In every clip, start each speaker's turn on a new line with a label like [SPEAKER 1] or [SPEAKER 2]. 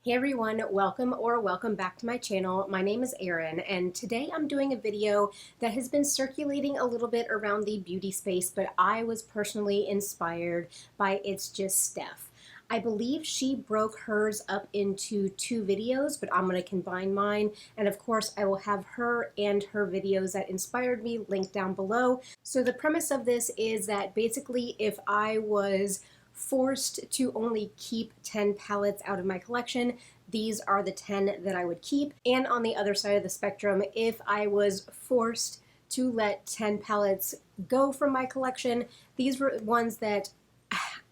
[SPEAKER 1] Hey everyone, welcome back to my channel. My name is Erin, and today I'm doing a video that has been circulating a little bit around the beauty space, but I was personally inspired by It's Just Steph. I believe she broke hers up into two videos, but I'm going to combine mine, and of course I will have her and her videos that inspired me linked down below. So the premise of this is that basically if I was forced to only keep 10 palettes out of my collection, these are the 10 that I would keep. And on the other side of the spectrum, if I was forced to let 10 palettes go from my collection, these were ones that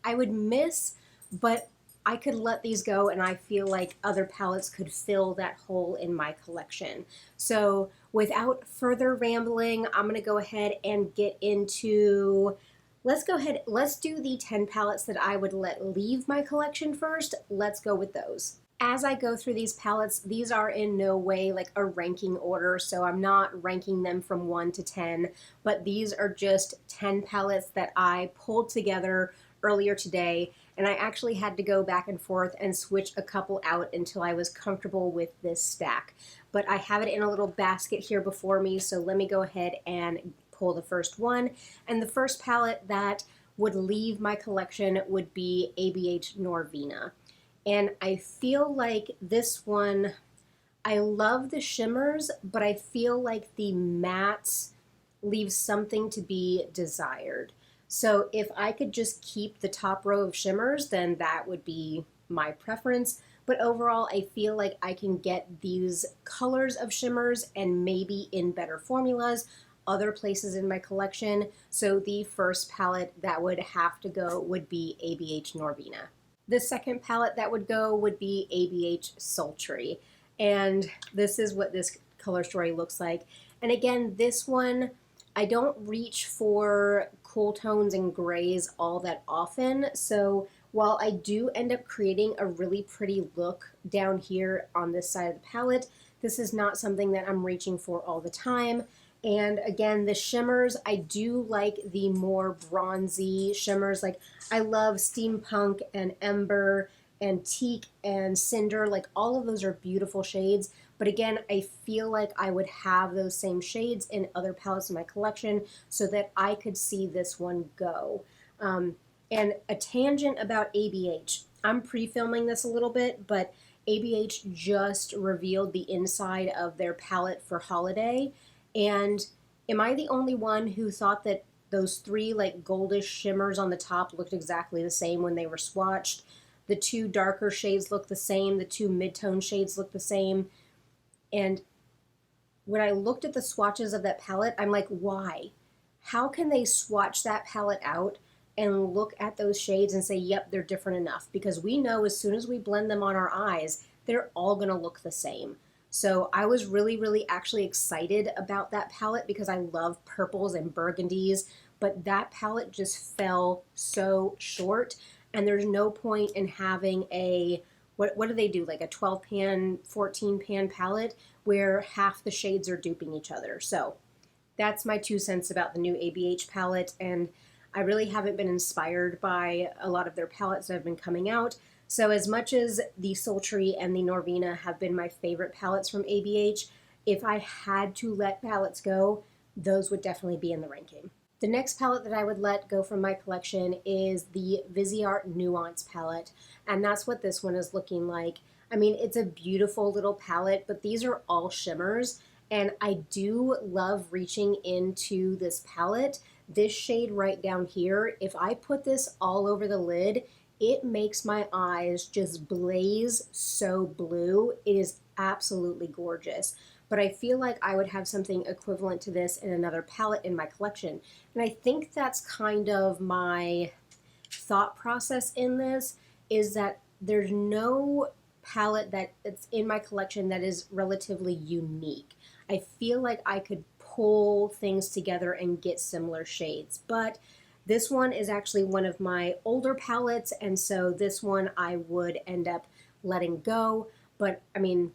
[SPEAKER 1] I would miss, but I could let these go and I feel like other palettes could fill that hole in my collection. So without further rambling, I'm going to go ahead and get into let's do the 10 palettes that I would let leave my collection first. Let's go with those. As I go through these palettes, these are in no way like a ranking order, so I'm not ranking them from 1 to 10, but these are just 10 palettes that I pulled together earlier today, and I actually had to go back and forth and switch a couple out until I was comfortable with this stack. But I have it in a little basket here before me, so let me go ahead and pull the first one. And the first palette that would leave my collection would be ABH Norvina. And I feel like this one, I love the shimmers, but I feel like the mattes leave something to be desired. So if I could just keep the top row of shimmers, then that would be my preference. But overall, I feel like I can get these colors of shimmers and maybe in better formulas other places in my collection. So the first palette that would have to go would be ABH Norvina. The second palette that would go would be ABH Sultry. And this is what this color story looks like. And again, this one, I don't reach for cool tones and grays all that often. So while I do end up creating a really pretty look down here on this side of the palette, this is not something that I'm reaching for all the time. And again, the shimmers, I do like the more bronzy shimmers. Like I love Steampunk and Ember and Teak and Cinder. Like all of those are beautiful shades. But again, I feel like I would have those same shades in other palettes in my collection so that I could see this one go. And a tangent about ABH. I'm pre-filming this a little bit, but ABH just revealed the inside of their palette for holiday. And am I the only one who thought that those three like goldish shimmers on the top looked exactly the same when they were swatched? The two darker shades look the same, the two mid-tone shades look the same. And when I looked at the swatches of that palette, I'm like, why? How can they swatch that palette out and look at those shades and say, yep, they're different enough? Because we know as soon as we blend them on our eyes, they're all gonna look the same. So I was really actually excited about that palette because I love purples and burgundies, but that palette just fell so short, and there's no point in having a, what do they do, like a 12 pan, 14 pan palette where half the shades are duping each other. So that's my 2 cents about the new ABH palette, and I really haven't been inspired by a lot of their palettes that have been coming out. So as much as the Sultry and the Norvina have been my favorite palettes from ABH, if I had to let palettes go, those would definitely be in the ranking. The next palette that I would let go from my collection is the Viseart Nuance palette, and that's what this one is looking like. I mean, it's a beautiful little palette, but these are all shimmers, and I do love reaching into this palette. This shade right down here, if I put this all over the lid, it makes my eyes just blaze so blue. It is absolutely gorgeous. But I feel like I would have something equivalent to this in another palette in my collection. And I think that's kind of my thought process in this, is that there's no palette that's in my collection that is relatively unique. I feel like I could pull things together and get similar shades, but this one is actually one of my older palettes, and so this one I would end up letting go. But I mean,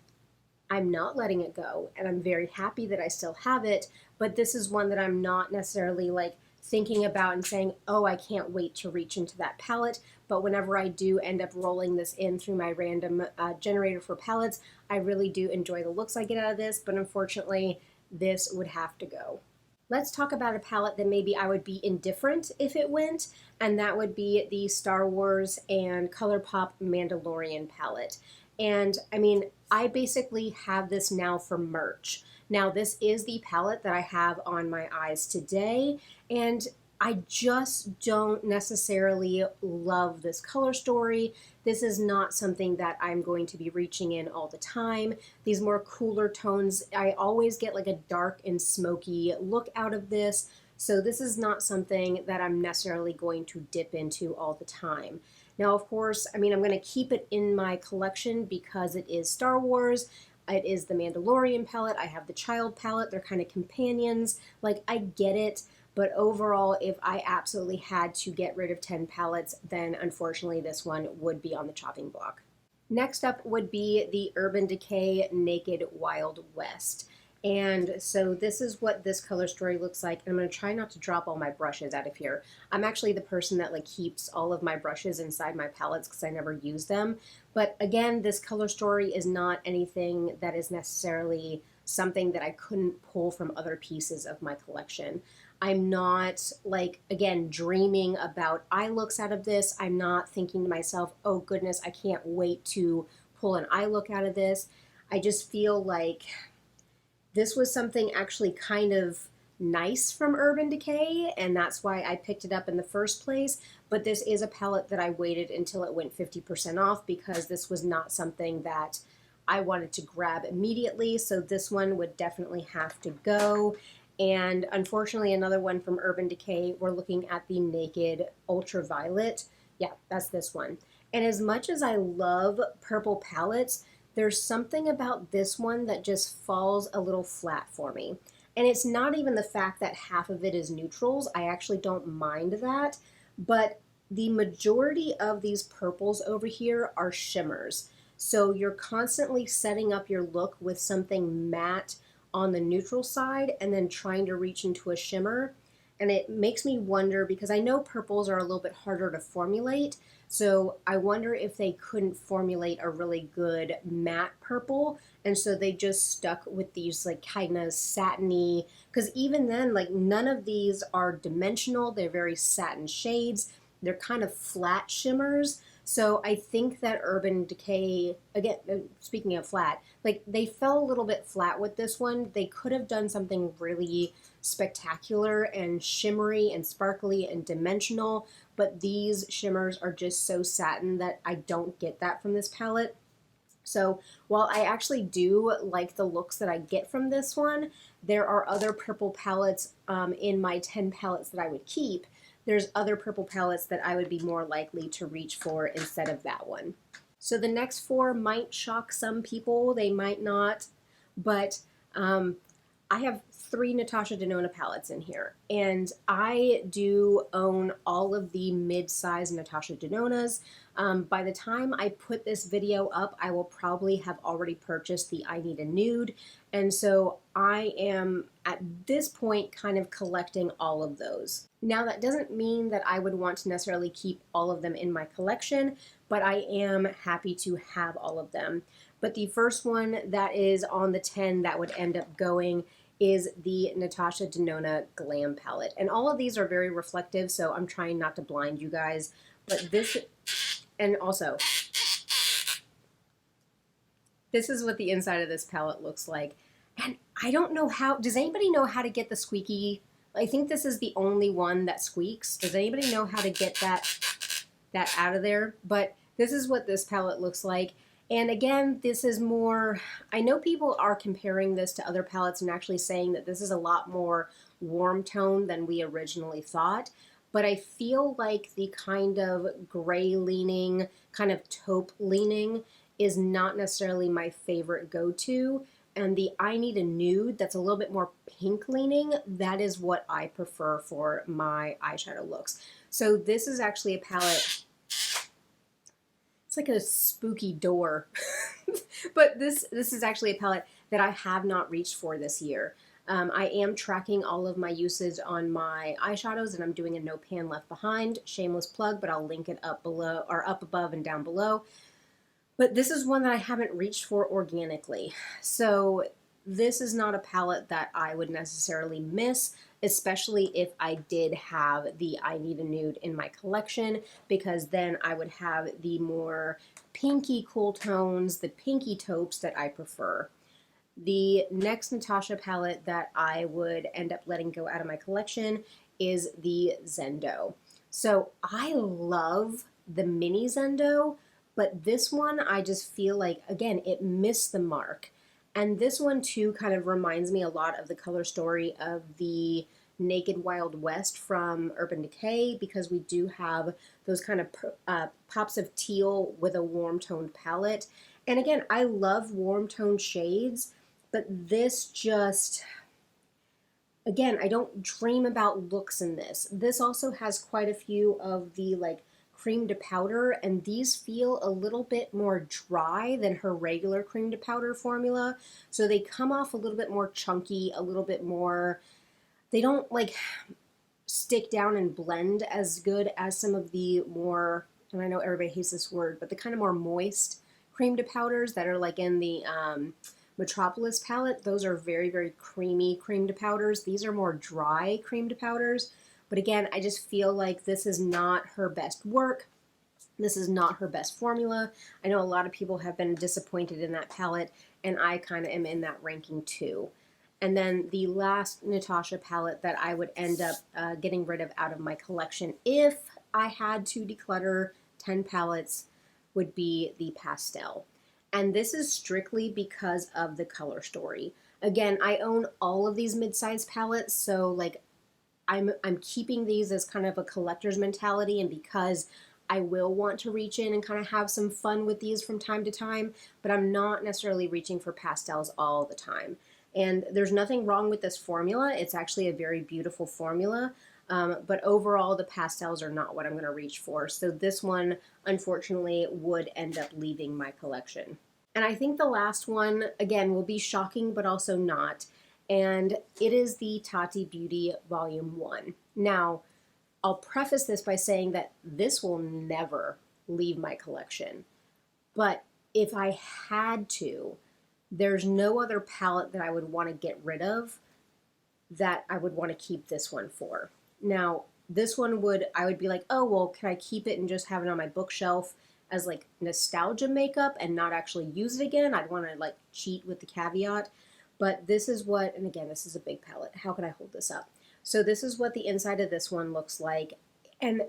[SPEAKER 1] I'm not letting it go, and I'm very happy that I still have it, but this is one that I'm not necessarily like thinking about and saying, oh, I can't wait to reach into that palette. But whenever I do end up rolling this in through my random generator for palettes, I really do enjoy the looks I get out of this, but unfortunately, this would have to go. Let's talk about a palette that maybe I would be indifferent if it went, and that would be the Star Wars and ColourPop Mandalorian palette. And I mean, I basically have this now for merch. Now, this is the palette that I have on my eyes today, and I just don't necessarily love this color story. This is not something that I'm going to be reaching in all the time. These more cooler tones, I always get like a dark and smoky look out of this. So this is not something that I'm necessarily going to dip into all the time. Now, of course, I mean, I'm going to keep it in my collection because it is Star Wars. It is the Mandalorian palette. I have the Child palette. They're kind of companions. Like, I get it. But overall, if I absolutely had to get rid of 10 palettes, then unfortunately this one would be on the chopping block. Next up would be the Urban Decay Naked Wild West. And so this is what this color story looks like. And I'm going to try not to drop all my brushes out of here. I'm actually the person that like keeps all of my brushes inside my palettes because I never use them. But again, this color story is not anything that is necessarily something that I couldn't pull from other pieces of my collection. I'm not, like, again, dreaming about eye looks out of this. I'm not thinking to myself, oh goodness, I can't wait to pull an eye look out of this. I just feel like this was something actually kind of nice from Urban Decay, and that's why I picked it up in the first place. But this is a palette that I waited until it went 50% off because this was not something that I wanted to grab immediately. So this one would definitely have to go. And unfortunately, another one from Urban Decay, we're looking at the Naked Ultraviolet. Yeah, that's this one. And as much as I love purple palettes, there's something about this one that just falls a little flat for me. And it's not even the fact that half of it is neutrals. I actually don't mind that. But the majority of these purples over here are shimmers. So you're constantly setting up your look with something matte on the neutral side and then trying to reach into a shimmer. And it makes me wonder, because I know purples are a little bit harder to formulate, so I wonder if they couldn't formulate a really good matte purple, and so they just stuck with these like kind of satiny, because even then, like, none of these are dimensional. They're very satin shades. They're kind of flat shimmers. So I think that Urban Decay, again, speaking of flat, like, they fell a little bit flat with this one. They could have done something really spectacular and shimmery and sparkly and dimensional, but these shimmers are just so satin that I don't get that from this palette. So while I actually do like the looks that I get from this one, there are other purple palettes in my 10 palettes that I would keep. There's other purple palettes that I would be more likely to reach for instead of that one. So the next four might shock some people, they might not, but I have 3 Natasha Denona palettes in here, and I do own all of the mid-size Natasha Denonas. By the time I put this video up, I will probably have already purchased the I Need a Nude, and so I am at this point kind of collecting all of those. Now, that doesn't mean that I would want to necessarily keep all of them in my collection, but I am happy to have all of them. But the first one that is on the 10 that would end up going is the Natasha Denona Glam palette. And all of these are very reflective, so I'm trying not to blind you guys. But this, and also, this is what the inside of this palette looks like. And I don't know how, does anybody know how to get the squeaky? I think this is the only one that squeaks. Does anybody know how to get that out of there? But this is what this palette looks like. And again, this is more, I know people are comparing this to other palettes and actually saying that this is a lot more warm tone than we originally thought. But I feel like the kind of gray leaning, kind of taupe leaning is not necessarily my favorite go-to. And the I Need a Nude, that's a little bit more pink leaning, that is what I prefer for my eyeshadow looks. So this is actually a palette, it's like a spooky door. But this is actually a palette that I have not reached for this year. I am tracking all of my usage on my eyeshadows, and I'm doing a no pan left behind. Shameless plug, but I'll link it up below, or up above and down below. But this is one that I haven't reached for organically. So this is not a palette that I would necessarily miss, especially if I did have the I Need a Nude in my collection, because then I would have the more pinky cool tones, the pinky taupes that I prefer. The next Natasha palette that I would end up letting go out of my collection is the Zendo. So I love the mini Zendo, but this one I just feel like, again, it missed the mark. And this one too kind of reminds me a lot of the color story of the Naked Wild West from Urban Decay, because we do have those kind of pops of teal with a warm toned palette. And again, I love warm toned shades, but this just, again, I don't dream about looks in this. This also has quite a few of the like cream to powder, and these feel a little bit more dry than her regular cream to powder formula. So they come off a little bit more chunky, a little bit more, they don't like stick down and blend as good as some of the more, and I know everybody hates this word, but the kind of more moist cream to powders that are like in the Metropolis palette. Those are very, very creamy cream to powders. These are more dry cream to powders. But again, I just feel like this is not her best work. This is not her best formula. I know a lot of people have been disappointed in that palette, and I kind of am in that ranking too. And then the last Natasha palette that I would end up getting rid of out of my collection, if I had to declutter 10 palettes, would be the Pastel. And this is strictly because of the color story. Again, I own all of these mid-size palettes, so like I'm keeping these as kind of a collector's mentality, and because I will want to reach in and kind of have some fun with these from time to time, but I'm not necessarily reaching for pastels all the time. And there's nothing wrong with this formula. It's actually a very beautiful formula. But overall, the pastels are not what I'm going to reach for. So this one, unfortunately, would end up leaving my collection. And I think the last one, again, will be shocking, but also not. And it is the Tati Beauty Volume 1. Now, I'll preface this by saying that this will never leave my collection. But if I had to, there's no other palette that I would want to get rid of that I would want to keep this one for. Now, this one I would be like, oh, well, can I keep it and just have it on my bookshelf as like nostalgia makeup and not actually use it again? I'd want to like cheat with the caveat. But this is what, and again, this is a big palette. How can I hold this up? So this is what the inside of this one looks like. And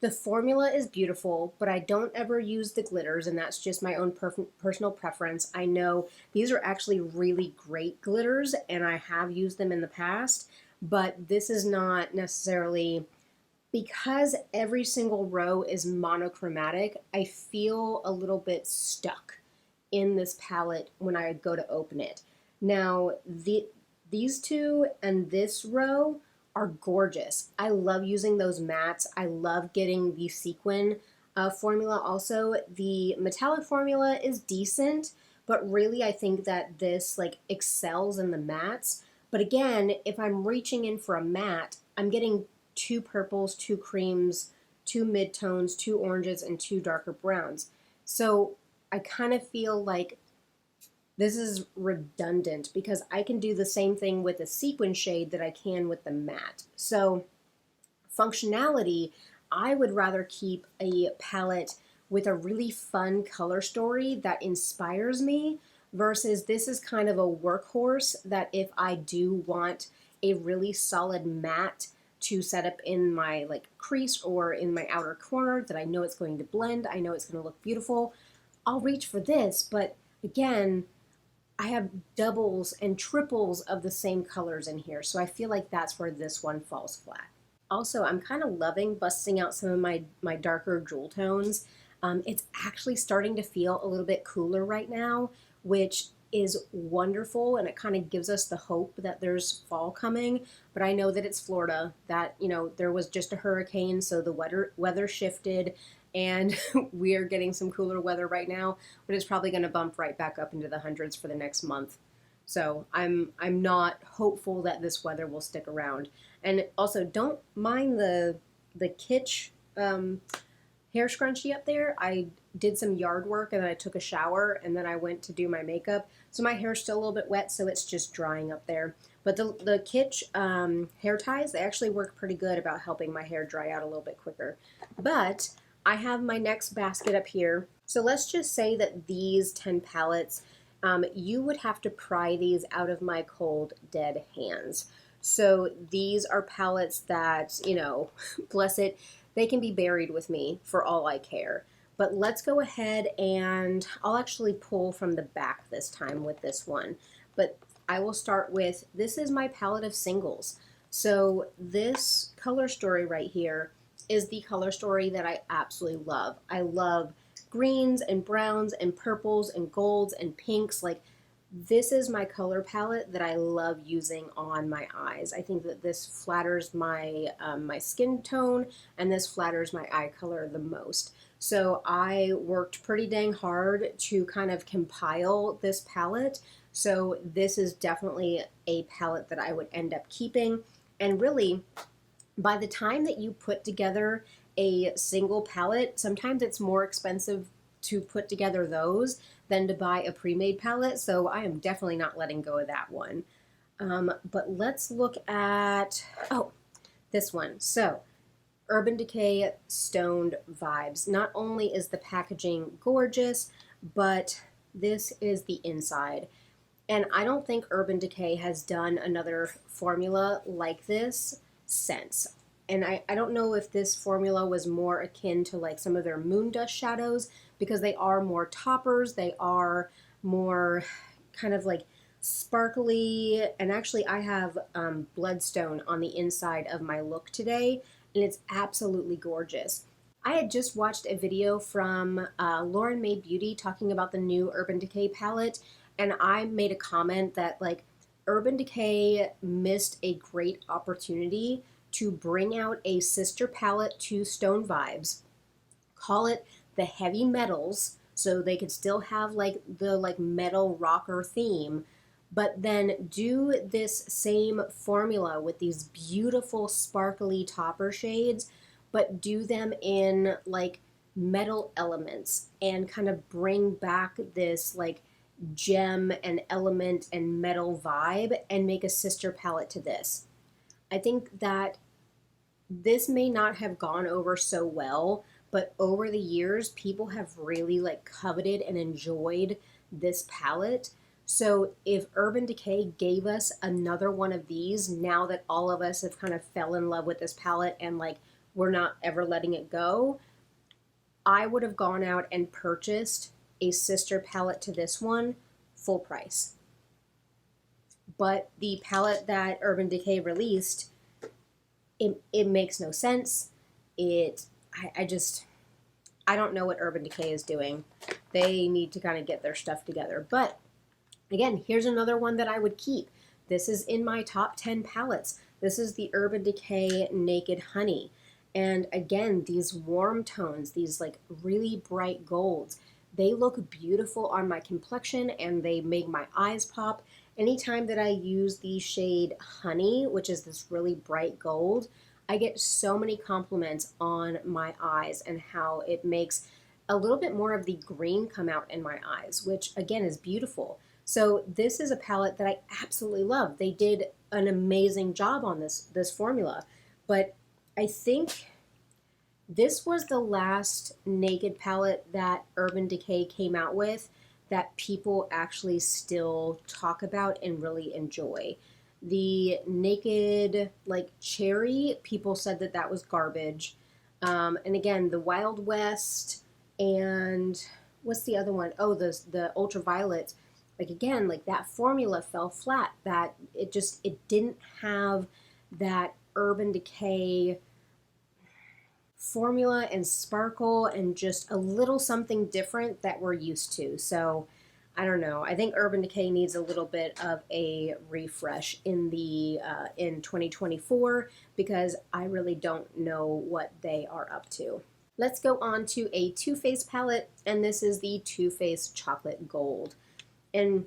[SPEAKER 1] the formula is beautiful, but I don't ever use the glitters, and that's just my own personal preference. I know these are actually really great glitters, and I have used them in the past, but this is not necessarily, because every single row is monochromatic, I feel a little bit stuck in this palette when I go to open it. Now, these two and this row are gorgeous. I love using those mattes. I love getting the sequin formula also. The metallic formula is decent, but really I think that this like excels in the mattes. But again, if I'm reaching in for a matte, I'm getting 2 purples, 2 creams, 2 mid-tones, 2 oranges, and 2 darker browns. So I kind of feel like this is redundant because I can do the same thing with a sequin shade that I can with the matte. So functionality, I would rather keep a palette with a really fun color story that inspires me versus this is kind of a workhorse that if I do want a really solid matte to set up in my like crease or in my outer corner that I know it's going to blend, I know it's going to look beautiful, I'll reach for this. But again, I have doubles and triples of the same colors in here, so I feel like that's where this one falls flat. Also, I'm kind of loving busting out some of my darker jewel tones. It's actually starting to feel a little bit cooler right now, which is wonderful, and it kind of gives us the hope that there's fall coming. But I know that it's Florida, that, you know, there was just a hurricane, so the weather shifted, and we're getting some cooler weather right now, but it's probably going to bump right back up into the hundreds for the next month. So I'm not hopeful that this weather will stick around. And also, don't mind the kitsch hair scrunchie up there. I did some yard work and then I took a shower and then I went to do my makeup. So my hair's still a little bit wet, so it's just drying up there. But the kitsch hair ties, they actually work pretty good about helping my hair dry out a little bit quicker. But I have my next basket up here. So let's just say that these 10 palettes, you would have to pry these out of my cold, dead hands. So these are palettes that, you know, bless it, they can be buried with me for all I care. But let's go ahead and I'll actually pull from the back this time with this one. But I will start with, this is my palette of singles. So this color story right here is the color story that I absolutely love. I love greens and browns and purples and golds and pinks. Like, this is my color palette that I love using on my eyes. I think that this flatters my my skin tone, and this flatters my eye color the most. So I worked pretty dang hard to kind of compile this palette. So this is definitely a palette that I would end up keeping. And really, by the time that you put together a single palette, sometimes it's more expensive to put together those than to buy a pre-made palette. So I am definitely not letting go of that one. But let's look at, oh, this one. So Urban Decay Stoned Vibes. Not only is the packaging gorgeous, but this is the inside. And I don't think Urban Decay has done another formula like this since. And I don't know if this formula was more akin to like some of their moon dust shadows, because they are more toppers, they are more kind of like sparkly. And actually I have bloodstone on the inside of my look today, and it's absolutely gorgeous. I had just watched a video from Lauren May Beauty talking about the new Urban Decay palette, and I made a comment that like Urban Decay missed a great opportunity to bring out a sister palette to Stone Vibes, call it the Heavy Metals, so they could still have like the like metal rocker theme, but then do this same formula with these beautiful sparkly topper shades, but do them in like metal elements and kind of bring back this like gem and element and metal vibe and make a sister palette to this. I think that this may not have gone over so well, but over the years, people have really like coveted and enjoyed this palette. So if Urban Decay gave us another one of these, now that all of us have kind of fell in love with this palette and like we're not ever letting it go, I would have gone out and purchased a sister palette to this one, full price. But the palette that Urban Decay released, it makes no sense. I don't know what Urban Decay is doing. They need to kind of get their stuff together. But again, here's another one that I would keep. This is in my top 10 palettes. This is the Urban Decay Naked Honey. And again, these warm tones, these like really bright golds, they look beautiful on my complexion and they make my eyes pop. Anytime that I use the shade Honey, which is this really bright gold, I get so many compliments on my eyes and how it makes a little bit more of the green come out in my eyes, which again is beautiful. So this is a palette that I absolutely love. They did an amazing job on this formula, but I think this was the last naked palette that Urban Decay came out with that people actually still talk about and really enjoy. The naked like cherry, people said that that was garbage. And again, the Wild West and what's the other one? Oh, the ultraviolet. Like again, like that formula fell flat. That it didn't have that Urban Decay formula and sparkle and just a little something different that we're used to. So I don't know. I think Urban Decay needs a little bit of a refresh in the in 2024, because I really don't know what they are up to. Let's go on to a Too Faced palette, and this is the Too Faced Chocolate Gold. And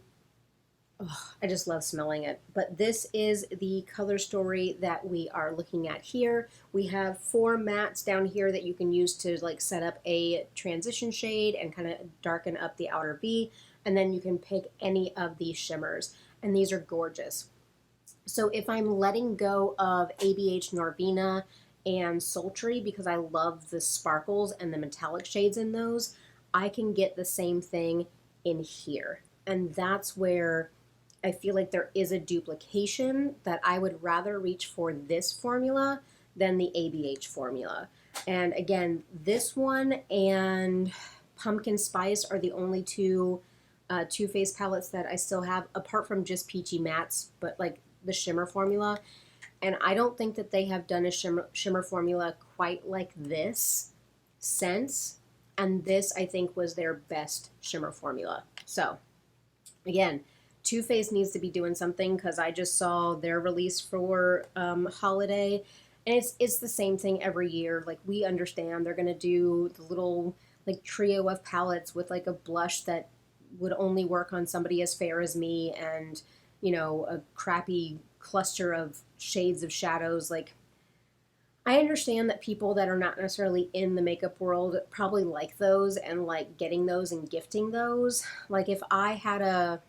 [SPEAKER 1] Oh, I just love smelling it. But this is the color story that we are looking at here. We have 4 mattes down here that you can use to like set up a transition shade and kind of darken up the outer V. And then you can pick any of these shimmers. And these are gorgeous. So if I'm letting go of ABH Norvina and Sultry because I love the sparkles and the metallic shades in those, I can get the same thing in here. And that's where I feel like there is a duplication that I would rather reach for this formula than the ABH formula. And again, this one and Pumpkin Spice are the only two Too Faced palettes that I still have, apart from just Peachy Mattes, but like the shimmer formula. And I don't think that they have done a shimmer formula quite like this since. And this, I think, was their best shimmer formula. So, again, Too Faced needs to be doing something because I just saw their release for holiday. And it's the same thing every year. Like, we understand they're going to do the little, like, trio of palettes with, like, a blush that would only work on somebody as fair as me and, you know, a crappy cluster of shades of shadows. Like, I understand that people that are not necessarily in the makeup world probably like those and like getting those and gifting those. Like, if I had a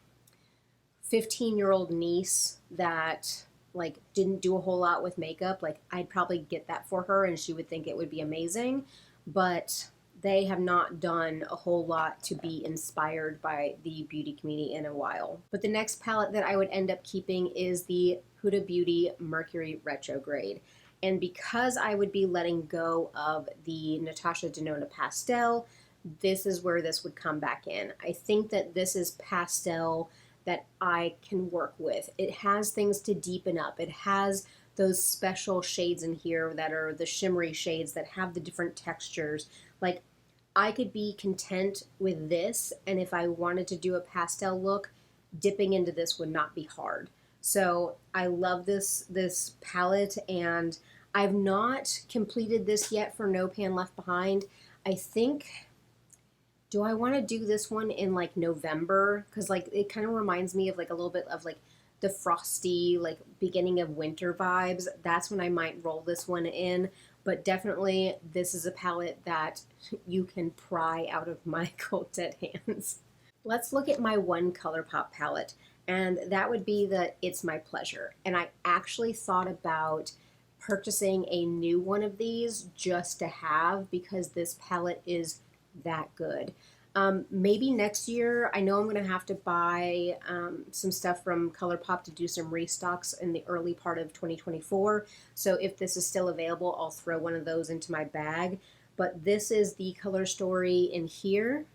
[SPEAKER 1] 15-year-old niece that like didn't do a whole lot with makeup, like I'd probably get that for her and she would think it would be amazing. But they have not done a whole lot to be inspired by the beauty community in a while. But the next palette that I would end up keeping is the Huda Beauty Mercury Retrograde. And because I would be letting go of the Natasha Denona Pastel, this is where this would come back in. I think that this is pastel that I can work with. It has things to deepen up. It has those special shades in here that are the shimmery shades that have the different textures. Like, I could be content with this, and if I wanted to do a pastel look, dipping into this would not be hard. So I love this palette, and I've not completed this yet for No Pan Left Behind. I think, do I want to do this one in like November? Because like it kind of reminds me of like a little bit of like the frosty, like beginning of winter vibes. That's when I might roll this one in. But definitely this is a palette that you can pry out of my cold dead hands. Let's look at my one ColourPop palette, and that would be the It's My Pleasure. And I actually thought about purchasing a new one of these just to have because this palette is that good. Maybe next year. I know I'm going to have to buy some stuff from ColourPop to do some restocks in the early part of 2024. So if this is still available, I'll throw one of those into my bag. But this is the color story in here.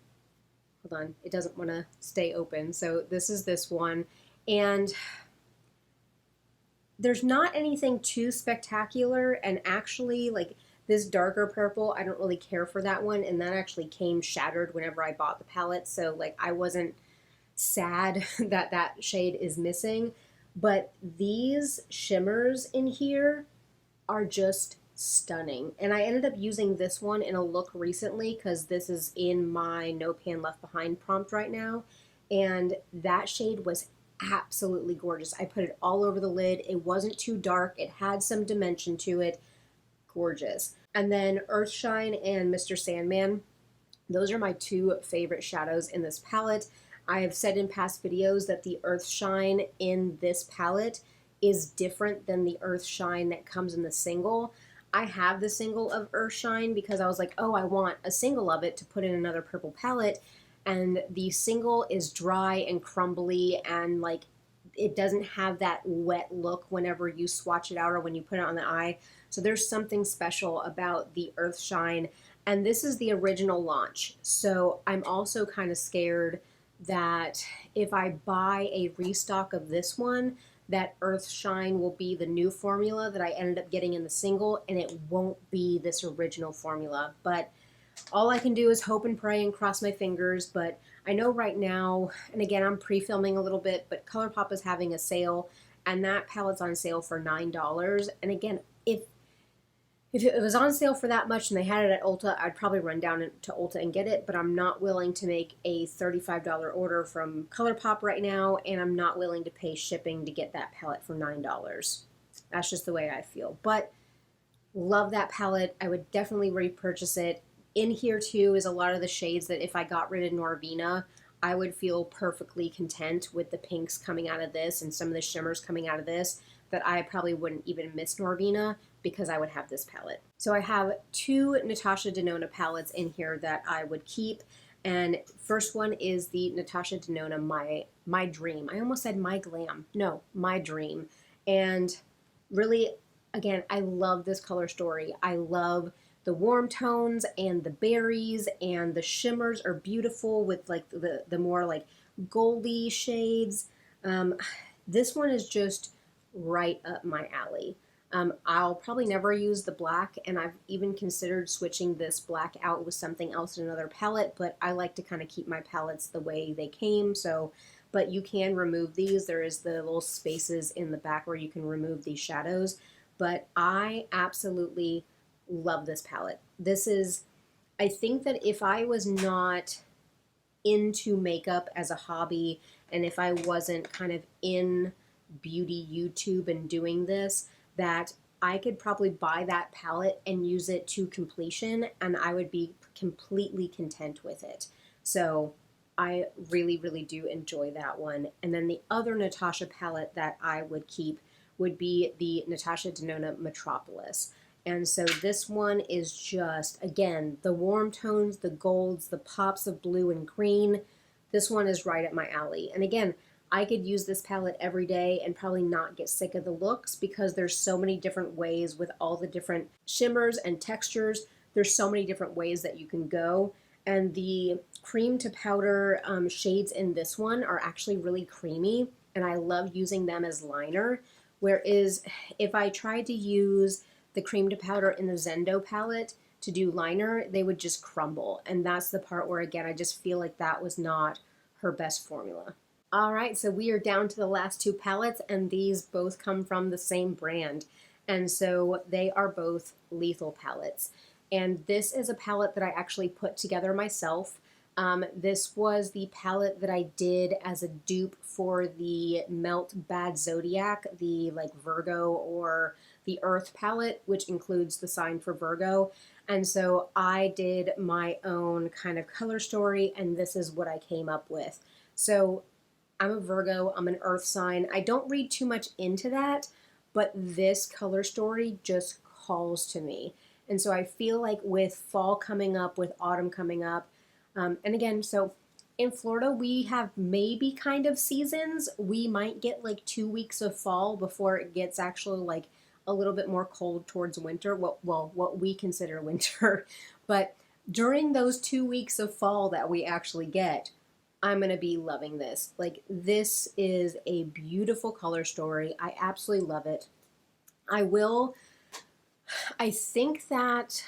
[SPEAKER 1] Hold on, it doesn't want to stay open. So this is this one. And there's not anything too spectacular, and actually, like, this darker purple, I don't really care for that one, and that actually came shattered whenever I bought the palette, so like I wasn't sad that that shade is missing. But these shimmers in here are just stunning, and I ended up using this one in a look recently because this is in my No Pan Left Behind prompt right now, and that shade was absolutely gorgeous. I put it all over the lid. It wasn't too dark. It had some dimension to it. Gorgeous. And then Earthshine and Mr. Sandman. Those are my 2 favorite shadows in this palette. I have said in past videos that the Earthshine in this palette is different than the Earthshine that comes in the single. I have the single of Earthshine because I was like, oh, I want a single of it to put in another purple palette. And the single is dry and crumbly, and like it doesn't have that wet look whenever you swatch it out or when you put it on the eye. So there's something special about the Earthshine, and this is the original launch. So I'm also kind of scared that if I buy a restock of this one, that Earthshine will be the new formula that I ended up getting in the single, and it won't be this original formula. But all I can do is hope and pray and cross my fingers. But I know right now, and again, I'm pre-filming a little bit, but ColourPop is having a sale, and that palette's on sale for $9. And again, if If it was on sale for that much and they had it at Ulta, I'd probably run down to Ulta and get it, but I'm not willing to make a $35 order from ColourPop right now, and I'm not willing to pay shipping to get that palette for $9. That's just the way I feel. But love that palette. I would definitely repurchase it. In here too is a lot of the shades that if I got rid of Norvina, I would feel perfectly content with the pinks coming out of this and some of the shimmers coming out of this, that I probably wouldn't even miss Norvina because I would have this palette. So I have two Natasha Denona palettes in here that I would keep. And first one is the Natasha Denona My Dream. I almost said My Glam. No, My Dream. And really, again, I love this color story. I love the warm tones and the berries, and the shimmers are beautiful with like the more like goldy shades. This one is just right up my alley. I'll probably never use the black, and I've even considered switching this black out with something else in another palette, but I like to kind of keep my palettes the way they came. So, but you can remove these. There is the little spaces in the back where you can remove these shadows, but I absolutely love this palette. This is, I think that if I was not into makeup as a hobby, and if I wasn't kind of in beauty YouTube and doing this, that I could probably buy that palette and use it to completion, and I would be completely content with it. So I really, really do enjoy that one. And then the other Natasha palette that I would keep would be the Natasha Denona Metropolis. And so this one is just, again, the warm tones, the golds, the pops of blue and green. This one is right up my alley. And again, I could use this palette every day and probably not get sick of the looks, because there's so many different ways with all the different shimmers and textures. There's so many different ways that you can go. And the cream to powder shades in this one are actually really creamy, and I love using them as liner. Whereas if I tried to use the cream to powder in the Zendo palette to do liner, they would just crumble. And that's the part where, again, I just feel like that was not her best formula. All right, so we are down to the last two palettes, and these both come from the same brand. And so they are both Lethal palettes. And this is a palette that I actually put together myself. This was the palette that I did as a dupe for the Melt Bad Zodiac, the like Virgo or the Earth palette, which includes the sign for Virgo. And so I did my own kind of color story, and this is what I came up with. So I'm a Virgo, I'm an earth sign. I don't read too much into that, but this color story just calls to me. And so I feel like with fall coming up, with autumn coming up, and again, so in Florida, we have maybe kind of seasons. We might get like 2 weeks of fall before it gets actually like a little bit more cold towards winter, what we consider winter. But during those 2 weeks of fall that we actually get, I'm going to be loving this. Like, this is a beautiful color story. I absolutely love it. I think that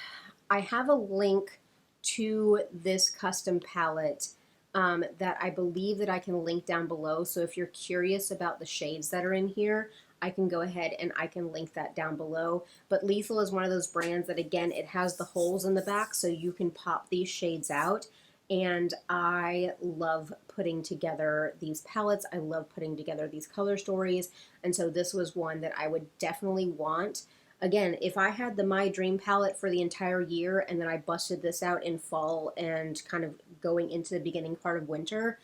[SPEAKER 1] I have a link to this custom palette that I believe that I can link down below. So if you're curious about the shades that are in here, I can go ahead and I can link that down below. But Lethal is one of those brands that, again, it has the holes in the back so you can pop these shades out. And I love putting together these palettes. I love putting together these color stories. And so this was one that I would definitely want. Again, if I had the My Dream palette for the entire year and then I busted this out in fall and kind of going into the beginning part of winter,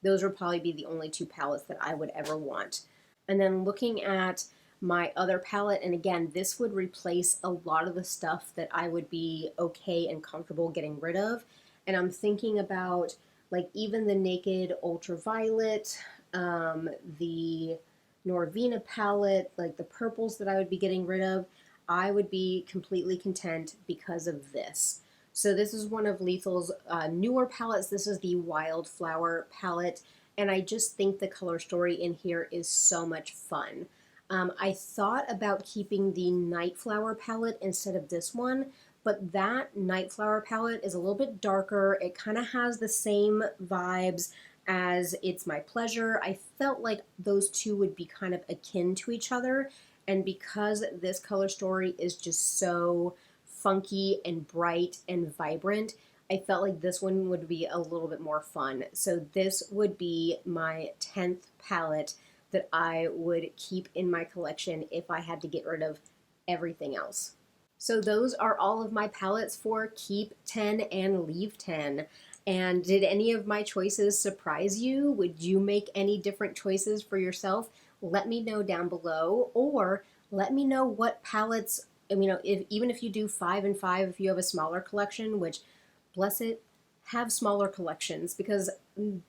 [SPEAKER 1] those would probably be the only two palettes that I would ever want. And then looking at my other palette, and again, this would replace a lot of the stuff that I would be okay and comfortable getting rid of. And I'm thinking about like even the Naked Ultraviolet, the Norvina palette, like the purples that I would be getting rid of, I would be completely content because of this. So this is one of Lethal's newer palettes. This is the Wildflower palette, and I just think the color story in here is so much fun. I thought about keeping the Nightflower palette instead of this one, but that Nightflower palette is a little bit darker. It kind of has the same vibes as It's My Pleasure. I felt like those two would be kind of akin to each other, And because this color story is just so funky and bright and vibrant, I felt like this one would be a little bit more fun. So this would be my 10th palette that I would keep in my collection if I had to get rid of everything else. So those are all of my palettes for keep 10 and leave 10. And did any of my choices surprise you? Would you make any different choices for yourself? Let me know down below, or let me know what palettes, even if you do 5 and 5, if you have a smaller collection, which, bless it, have smaller collections, because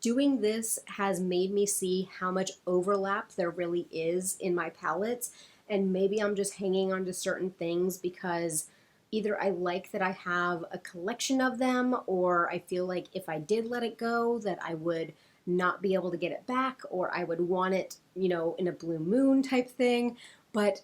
[SPEAKER 1] doing this has made me see how much overlap there really is in my palettes. And maybe I'm just hanging on to certain things because either I like that I have a collection of them, or I feel like if I did let it go that I would not be able to get it back, or I would want it, in a blue moon type thing. But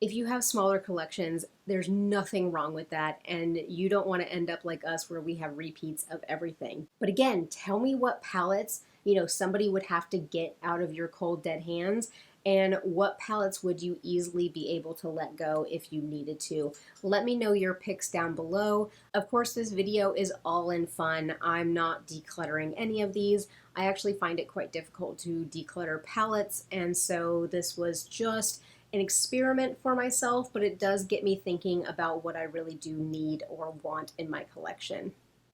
[SPEAKER 1] if you have smaller collections, there's nothing wrong with that, and you don't want to end up like us where we have repeats of everything. But again, tell me what palettes, somebody would have to get out of your cold dead hands, and what palettes would you easily be able to let go if you needed to. Let me know your picks down below. Of course, this video is all in fun. I'm not decluttering any of these. I actually find it quite difficult to declutter palettes, and so this was just an experiment for myself, but it does get me thinking about what I really do need or want in my collection.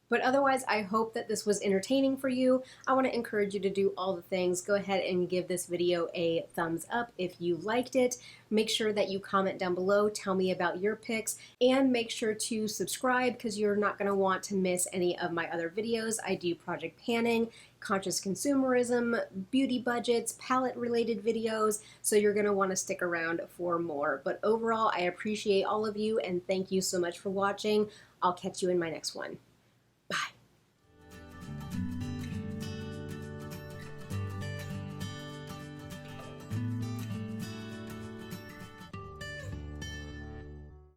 [SPEAKER 1] But otherwise, I hope that this was entertaining for you. I want to encourage you to do all the things. Go ahead and give this video a thumbs up if you liked it. Make sure that you comment down below, tell me about your picks, and make sure to subscribe because you're not going to want to miss any of my other videos. I do project panning, conscious consumerism, beauty budgets, palette related videos, so you're going to want to stick around for more. But overall, I appreciate all of you and thank you so much for watching. I'll catch you in my next one.